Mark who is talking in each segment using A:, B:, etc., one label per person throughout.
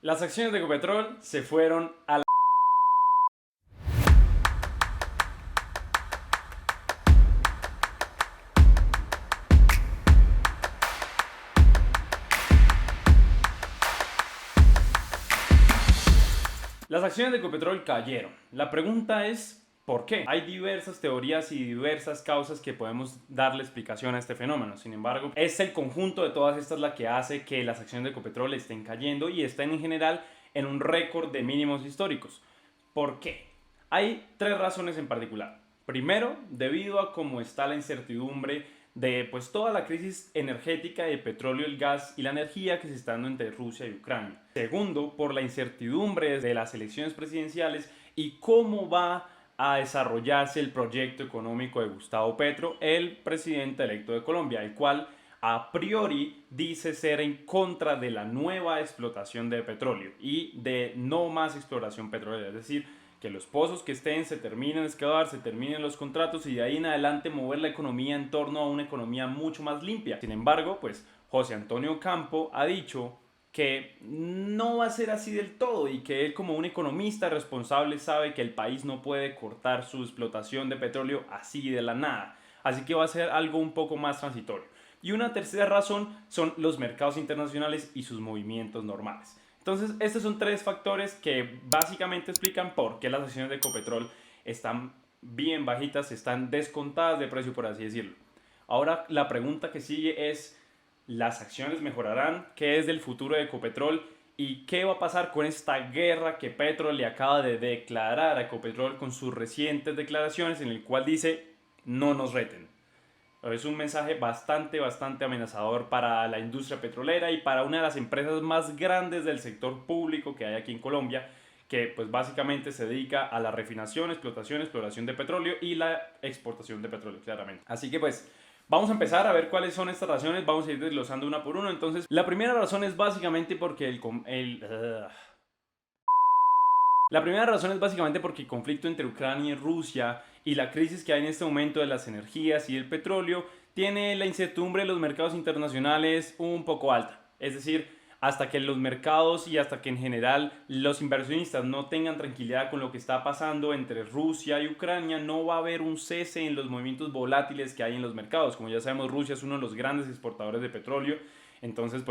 A: Las acciones de Ecopetrol se fueron a la... Las acciones de Ecopetrol cayeron. La pregunta es, ¿por qué? Hay diversas teorías y diversas causas que podemos darle explicación a este fenómeno. Sin embargo, es el conjunto de todas estas la que hace que las acciones de Ecopetrol estén cayendo y estén en general en un récord de mínimos históricos. ¿Por qué? Hay tres razones en particular. Primero, debido a cómo está la incertidumbre de toda la crisis energética de petróleo, el gas y la energía que se está dando entre Rusia y Ucrania. Segundo, por la incertidumbre de las elecciones presidenciales y cómo va a desarrollarse el proyecto económico de Gustavo Petro, el presidente electo de Colombia, el cual a priori dice ser en contra de la nueva explotación de petróleo y de no más exploración petrolera, es decir, que los pozos que estén se terminen de excavar, se terminen los contratos y de ahí en adelante mover la economía en torno a una economía mucho más limpia. Sin embargo, José Antonio Campo ha dicho que no va a ser así del todo y que él, como un economista responsable, sabe que el país no puede cortar su explotación de petróleo así de la nada, así que va a ser algo un poco más transitorio. Y una tercera razón son los mercados internacionales y sus movimientos normales. Entonces, estos son tres factores que básicamente explican por qué las acciones de Ecopetrol están bien bajitas, están descontadas de precio, por así decirlo. Ahora, la pregunta que sigue es, ¿las acciones mejorarán? ¿Qué es del futuro de Ecopetrol? ¿Y qué va a pasar con esta guerra que Petro le acaba de declarar a Ecopetrol con sus recientes declaraciones en el cual dice, no nos reten? Es un mensaje bastante amenazador para la industria petrolera y para una de las empresas más grandes del sector público que hay aquí en Colombia, que básicamente se dedica a la refinación, exploración de petróleo y la exportación de petróleo, claramente. Así que vamos a empezar a ver cuáles son estas razones, vamos a ir desglosando una por una. Entonces, la primera razón es básicamente porque la primera razón es básicamente porque el conflicto entre Ucrania y Rusia y la crisis que hay en este momento de las energías y el petróleo tiene la incertidumbre de los mercados internacionales un poco alta. Es decir, hasta que los mercados y hasta que en general los inversionistas no tengan tranquilidad con lo que está pasando entre Rusia y Ucrania, no va a haber un cese en los movimientos volátiles que hay en los mercados. Como ya sabemos, Rusia es uno de los grandes exportadores de petróleo, entonces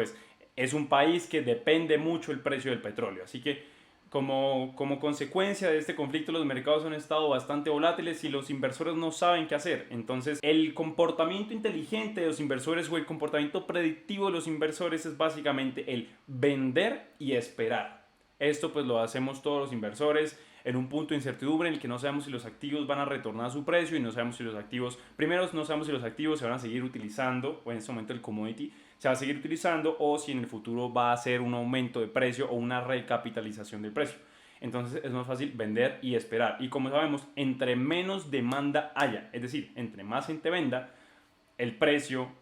A: es un país que depende mucho el precio del petróleo. Así que como consecuencia de este conflicto, los mercados han estado bastante volátiles y los inversores no saben qué hacer. Entonces, el comportamiento inteligente de los inversores o el comportamiento predictivo de los inversores es básicamente el vender y esperar. Esto lo hacemos todos los inversores en un punto de incertidumbre en el que no sabemos si los activos van a retornar a su precio y no sabemos si los activos, primero no sabemos si los activos se van a seguir utilizando, o en este momento el commodity se va a seguir utilizando, o si en el futuro va a ser un aumento de precio o una recapitalización del precio. Entonces es más fácil vender y esperar. Y como sabemos, entre menos demanda haya, es decir, entre más gente venda, el precio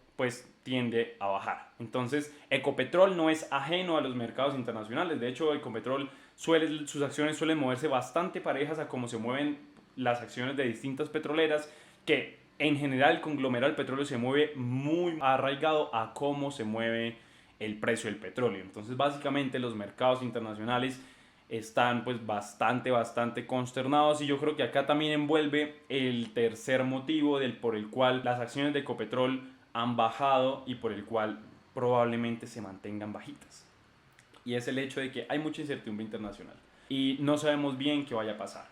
A: tiende a bajar. Entonces, Ecopetrol no es ajeno a los mercados internacionales. De hecho, Ecopetrol sus acciones suelen moverse bastante parejas a cómo se mueven las acciones de distintas petroleras, que en general el conglomerado del petróleo se mueve muy arraigado a cómo se mueve el precio del petróleo. Entonces, básicamente los mercados internacionales están bastante consternados, y yo creo que acá también envuelve el tercer motivo por el cual las acciones de Ecopetrol han bajado y por el cual probablemente se mantengan bajitas, y es el hecho de que hay mucha incertidumbre internacional y no sabemos bien qué vaya a pasar.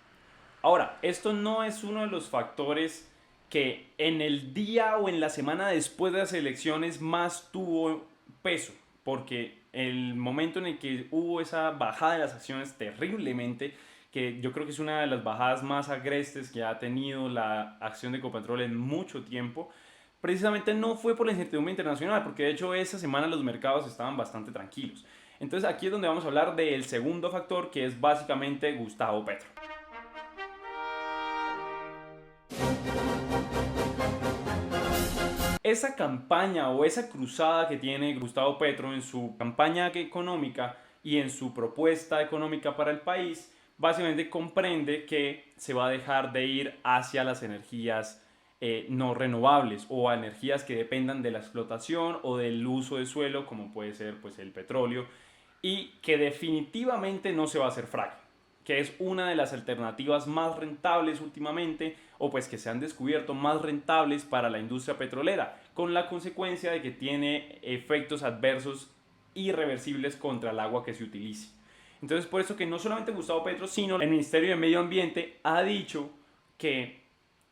A: Ahora, esto no es uno de los factores que en el día o en la semana después de las elecciones más tuvo peso, porque el momento en el que hubo esa bajada de las acciones terriblemente, que yo creo que es una de las bajadas más agrestes que ha tenido la acción de Ecopetrol en mucho tiempo, precisamente no fue por la incertidumbre internacional, porque de hecho esa semana los mercados estaban bastante tranquilos. Entonces aquí es donde vamos a hablar del segundo factor, que es básicamente Gustavo Petro. Esa campaña o esa cruzada que tiene Gustavo Petro en su campaña económica y en su propuesta económica para el país, básicamente comprende que se va a dejar de ir hacia las energías no renovables o a energías que dependan de la explotación o del uso de suelo, como puede ser el petróleo, y que definitivamente no se va a hacer fracking, que es una de las alternativas más rentables últimamente, o pues que se han descubierto más rentables para la industria petrolera, con la consecuencia de que tiene efectos adversos irreversibles contra el agua que se utilice. Entonces, por eso que no solamente Gustavo Petro, sino el Ministerio de Medio Ambiente ha dicho que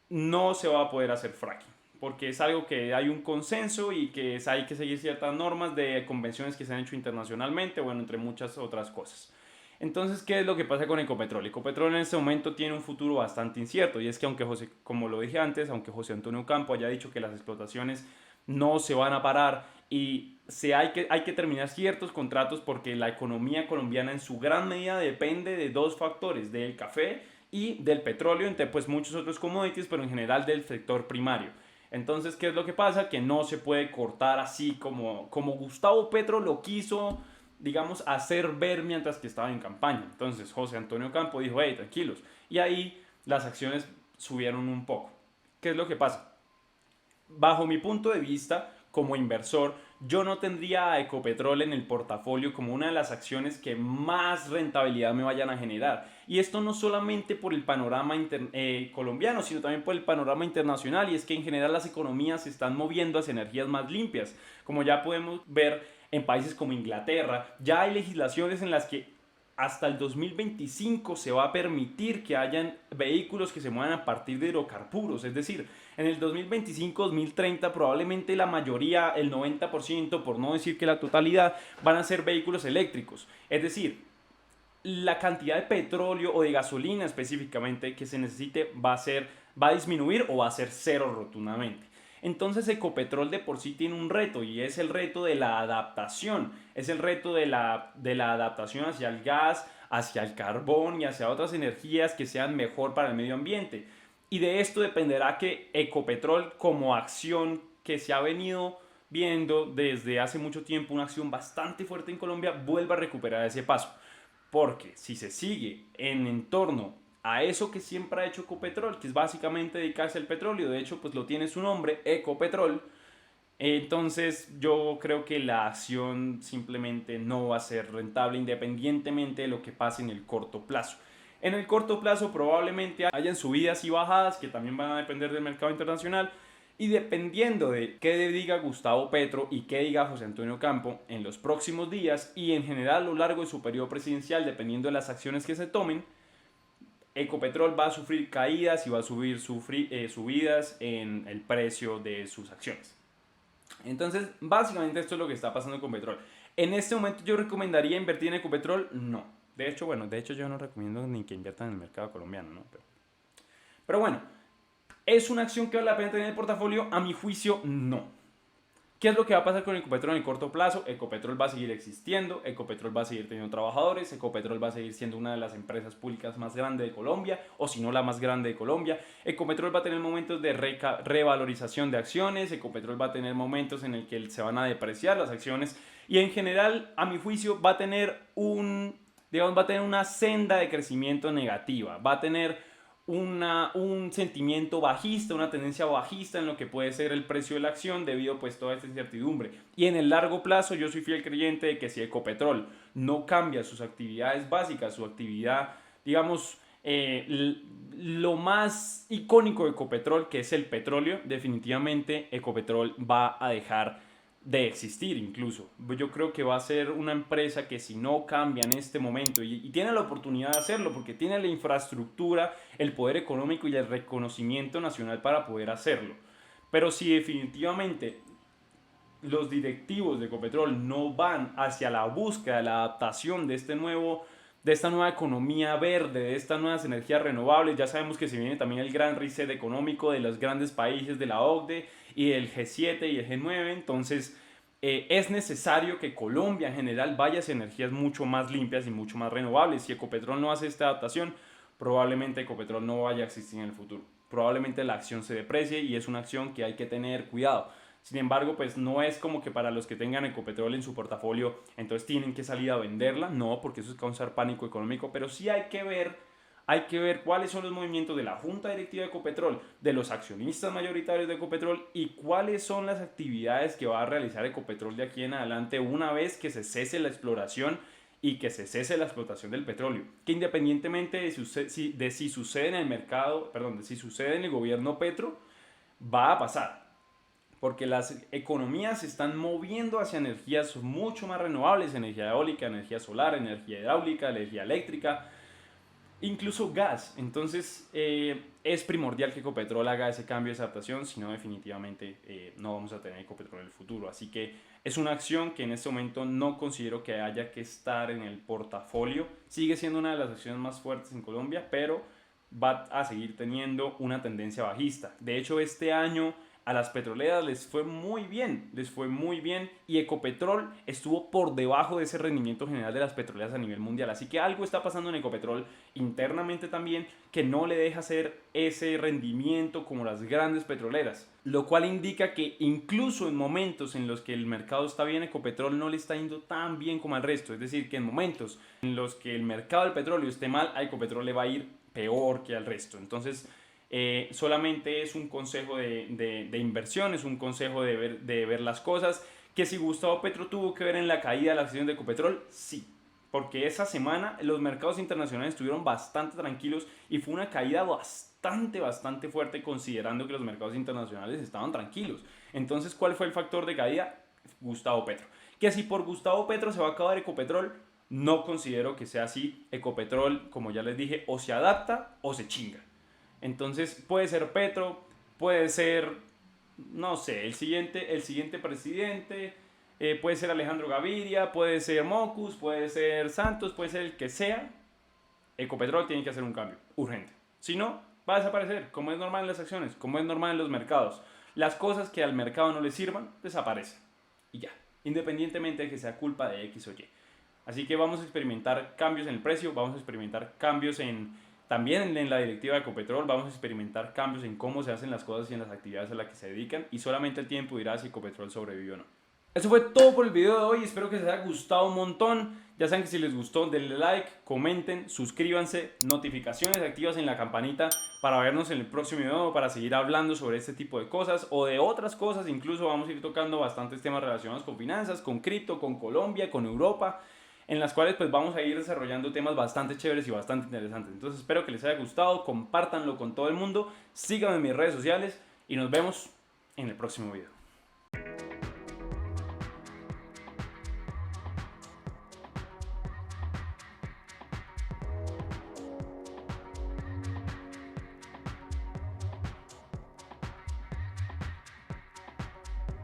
A: no se va a poder hacer fracking, porque es algo que hay un consenso y que hay que seguir ciertas normas de convenciones que se han hecho internacionalmente, bueno, entre muchas otras cosas. Entonces, ¿qué es lo que pasa con Ecopetrol? Ecopetrol en este momento tiene un futuro bastante incierto, y es que aunque José, como lo dije antes, aunque José Antonio Campo haya dicho que las explotaciones no se van a parar y hay que terminar ciertos contratos porque la economía colombiana en su gran medida depende de dos factores, del café y del petróleo, entre pues muchos otros commodities, pero en general del sector primario. Entonces, ¿qué es lo que pasa? Que no se puede cortar así como Gustavo Petro lo quiso, digamos, hacer ver mientras que estaba en campaña. Entonces, José Antonio Campo dijo, hey, tranquilos. Y ahí las acciones subieron un poco. ¿Qué es lo que pasa? Bajo mi punto de vista, como inversor, yo no tendría a Ecopetrol en el portafolio como una de las acciones que más rentabilidad me vayan a generar. Y esto no solamente por el panorama colombiano, sino también por el panorama internacional. Y es que en general las economías se están moviendo hacia energías más limpias. Como ya podemos ver en países como Inglaterra, ya hay legislaciones en las que hasta el 2025 se va a permitir que hayan vehículos que se muevan a partir de hidrocarburos. Es decir, en el 2025-2030 probablemente la mayoría, el 90%, por no decir que la totalidad, van a ser vehículos eléctricos. Es decir, la cantidad de petróleo o de gasolina específicamente que se necesite va a disminuir o va a ser cero rotundamente. Entonces Ecopetrol de por sí tiene un reto, y es el reto de la adaptación, es el reto de la adaptación hacia el gas, hacia el carbón y hacia otras energías que sean mejor para el medio ambiente. Y de esto dependerá que Ecopetrol, como acción que se ha venido viendo desde hace mucho tiempo, una acción bastante fuerte en Colombia, vuelva a recuperar ese paso. Porque si se sigue en torno a eso que siempre ha hecho Ecopetrol, que es básicamente dedicarse al petróleo, de hecho pues lo tiene su nombre, Ecopetrol, entonces yo creo que la acción simplemente no va a ser rentable independientemente de lo que pase en el corto plazo. En el corto plazo probablemente hayan subidas y bajadas que también van a depender del mercado internacional, y dependiendo de qué diga Gustavo Petro y qué diga José Antonio Campo en los próximos días y en general a lo largo de su periodo presidencial, dependiendo de las acciones que se tomen, Ecopetrol va a sufrir caídas y va a subidas en el precio de sus acciones. Entonces, básicamente esto es lo que está pasando con Petrol. En este momento yo recomendaría invertir en Ecopetrol, no. De hecho yo no recomiendo ni que inviertan en el mercado colombiano, ¿no? Pero bueno, ¿es una acción que vale la pena tener en el portafolio? A mi juicio, no. ¿Qué es lo que va a pasar con Ecopetrol en el corto plazo? Ecopetrol va a seguir existiendo, Ecopetrol va a seguir teniendo trabajadores, Ecopetrol va a seguir siendo una de las empresas públicas más grandes de Colombia, o si no la más grande de Colombia. Ecopetrol va a tener momentos de revalorización de acciones, Ecopetrol va a tener momentos en el que se van a depreciar las acciones, y en general, a mi juicio, va a tener una senda de crecimiento negativa, va a tener un sentimiento bajista, una tendencia bajista en lo que puede ser el precio de la acción debido pues toda esta incertidumbre. Y en el largo plazo yo soy fiel creyente de que si Ecopetrol no cambia sus actividades básicas, su actividad, digamos, lo más icónico de Ecopetrol, que es el petróleo, definitivamente Ecopetrol va a dejar de existir incluso. Yo creo que va a ser una empresa que si no cambia en este momento y tiene la oportunidad de hacerlo porque tiene la infraestructura, el poder económico y el reconocimiento nacional para poder hacerlo. Pero si definitivamente los directivos de Ecopetrol no van hacia la búsqueda, la adaptación de esta nueva economía verde, de estas nuevas energías renovables, ya sabemos que se viene también el gran reset económico de los grandes países de la OCDE y del G7 y el G9, entonces es necesario que Colombia en general vaya hacia energías mucho más limpias y mucho más renovables. Si Ecopetrol no hace esta adaptación, probablemente Ecopetrol no vaya a existir en el futuro. Probablemente la acción se deprecie y es una acción que hay que tener cuidado. Sin embargo, pues no es como que para los que tengan Ecopetrol en su portafolio, entonces tienen que salir a venderla, no, porque eso es causar pánico económico, pero sí hay que ver cuáles son los movimientos de la Junta Directiva de Ecopetrol, de los accionistas mayoritarios de Ecopetrol y cuáles son las actividades que va a realizar Ecopetrol de aquí en adelante una vez que se cese la exploración y que se cese la explotación del petróleo, que independientemente de si sucede en el mercado, perdón, de si sucede en el gobierno Petro, va a pasar, porque las economías se están moviendo hacia energías mucho más renovables, energía eólica, energía solar, energía hidráulica, energía eléctrica, incluso gas. Entonces es primordial que Ecopetrol haga ese cambio de adaptación, si no definitivamente no vamos a tener Ecopetrol en el futuro. Así que es una acción que en este momento no considero que haya que estar en el portafolio. Sigue siendo una de las acciones más fuertes en Colombia, pero va a seguir teniendo una tendencia bajista. De hecho, este año a las petroleras les fue muy bien y Ecopetrol estuvo por debajo de ese rendimiento general de las petroleras a nivel mundial. Así que algo está pasando en Ecopetrol internamente también que no le deja hacer ese rendimiento como las grandes petroleras. Lo cual indica que incluso en momentos en los que el mercado está bien, Ecopetrol no le está yendo tan bien como al resto. Es decir, que en momentos en los que el mercado del petróleo esté mal, a Ecopetrol le va a ir peor que al resto. Entonces, solamente es un consejo de inversión, es un consejo de ver las cosas. Que si Gustavo Petro tuvo que ver en la caída de la acción de Ecopetrol, sí. Porque esa semana los mercados internacionales estuvieron bastante tranquilos y fue una caída bastante fuerte considerando que los mercados internacionales estaban tranquilos. Entonces, ¿cuál fue el factor de caída? Gustavo Petro. Que si por Gustavo Petro se va a acabar Ecopetrol, no considero que sea así. Ecopetrol, como ya les dije, o se adapta o se chinga. Entonces puede ser Petro, puede ser, no sé, el siguiente presidente, puede ser Alejandro Gaviria, puede ser Mocus, puede ser Santos, puede ser el que sea. Ecopetrol tiene que hacer un cambio urgente. Si no, va a desaparecer, como es normal en las acciones, como es normal en los mercados. Las cosas que al mercado no le sirvan, desaparecen. Y ya, independientemente de que sea culpa de X o Y. Así que vamos a experimentar cambios en el precio, vamos a experimentar cambios también en la directiva de Ecopetrol, vamos a experimentar cambios en cómo se hacen las cosas y en las actividades a las que se dedican, y solamente el tiempo dirá si Ecopetrol sobrevivió o no. Eso fue todo por el video de hoy, espero que les haya gustado un montón. Ya saben que si les gustó, denle like, comenten, suscríbanse, notificaciones activas en la campanita para vernos en el próximo video, para seguir hablando sobre este tipo de cosas o de otras cosas. Incluso vamos a ir tocando bastantes temas relacionados con finanzas, con cripto, con Colombia, con Europa, en las cuales pues vamos a ir desarrollando temas bastante chéveres y bastante interesantes. Entonces espero que les haya gustado, compártanlo con todo el mundo, síganme en mis redes sociales y nos vemos en el próximo video.